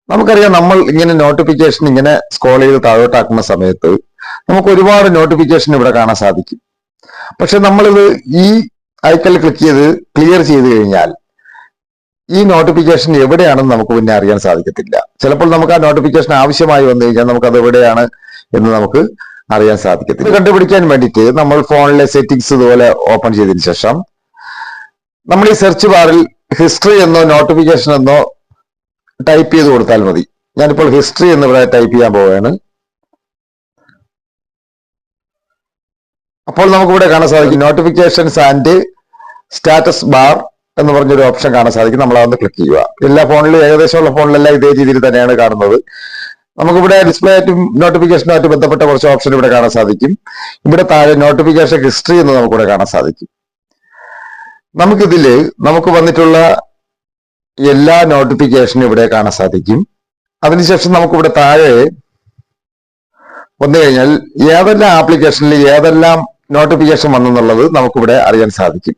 നമുക്കറിയാം, നമ്മൾ ഇങ്ങനെ നോട്ടിഫിക്കേഷൻ ഇങ്ങനെ സ്ക്രോൾ ചെയ്ത് താഴോട്ടാക്കുന്ന സമയത്ത് നമുക്ക് ഒരുപാട് നോട്ടിഫിക്കേഷൻ ഇവിടെ കാണാൻ സാധിക്കും. പക്ഷെ നമ്മളിത് ഈ ഐക്കണിൽ ക്ലിക്ക് ചെയ്ത് ക്ലിയർ ചെയ്ത് കഴിഞ്ഞാൽ ഈ നോട്ടിഫിക്കേഷൻ എവിടെയാണെന്ന് നമുക്ക് പിന്നെ അറിയാൻ സാധിക്കത്തില്ല. ചിലപ്പോൾ നമുക്ക് ആ നോട്ടിഫിക്കേഷൻ ആവശ്യമായി വന്നു കഴിഞ്ഞാൽ നമുക്ക് അത് എവിടെയാണ് എന്ന് നമുക്ക് അറിയാൻ സാധിക്കത്തില്ല. ഇത് കണ്ടുപിടിക്കാൻ വേണ്ടിയിട്ട് നമ്മൾ ഫോണിലെ സെറ്റിംഗ്സ് ഇതുപോലെ ഓപ്പൺ ചെയ്തതിനു ശേഷം നമ്മൾ ഈ സെർച്ച് ബാറിൽ ഹിസ്റ്ററി എന്നോ നോട്ടിഫിക്കേഷൻ എന്നോ ടൈപ്പ് ചെയ്ത് കൊടുത്താൽ മതി. ഞാനിപ്പോൾ ഹിസ്റ്ററി എന്ന് ഇവിടെ ടൈപ്പ് ചെയ്യാൻ പോവുകയാണ്. അപ്പോൾ നമുക്കിവിടെ കാണാൻ സാധിക്കും നോട്ടിഫിക്കേഷൻസ് ആൻഡ് സ്റ്റാറ്റസ് ബാർ എന്ന് പറഞ്ഞൊരു ഓപ്ഷൻ കാണാൻ സാധിക്കും. നമ്മൾ അതൊന്ന് ക്ലിക്ക് ചെയ്യുക. എല്ലാ ഫോണിലും, ഏകദേശമുള്ള ഫോണിലെല്ലാം ഇതേ രീതിയിൽ തന്നെയാണ് കാണുന്നത്. നമുക്കിവിടെ ഡിസ്പ്ലേ ആയിട്ടും നോട്ടിഫിക്കേഷനുമായിട്ട് ബന്ധപ്പെട്ട കുറച്ച് ഓപ്ഷൻ ഇവിടെ കാണാൻ സാധിക്കും. ഇവിടെ താഴെ നോട്ടിഫിക്കേഷൻ ഹിസ്റ്ററി എന്ന് നമുക്കിവിടെ കാണാൻ സാധിക്കും. നമുക്ക് വന്നിട്ടുള്ള എല്ലാ നോട്ടിഫിക്കേഷനും ഇവിടെ കാണാൻ സാധിക്കും. അതിനുശേഷം നമുക്കിവിടെ താഴെ വന്നു കഴിഞ്ഞാൽ ഏതെല്ലാം ആപ്ലിക്കേഷനിൽ ഏതെല്ലാം നോട്ടിഫിക്കേഷൻ വന്നെന്നുള്ളത് നമുക്കിവിടെ അറിയാൻ സാധിക്കും.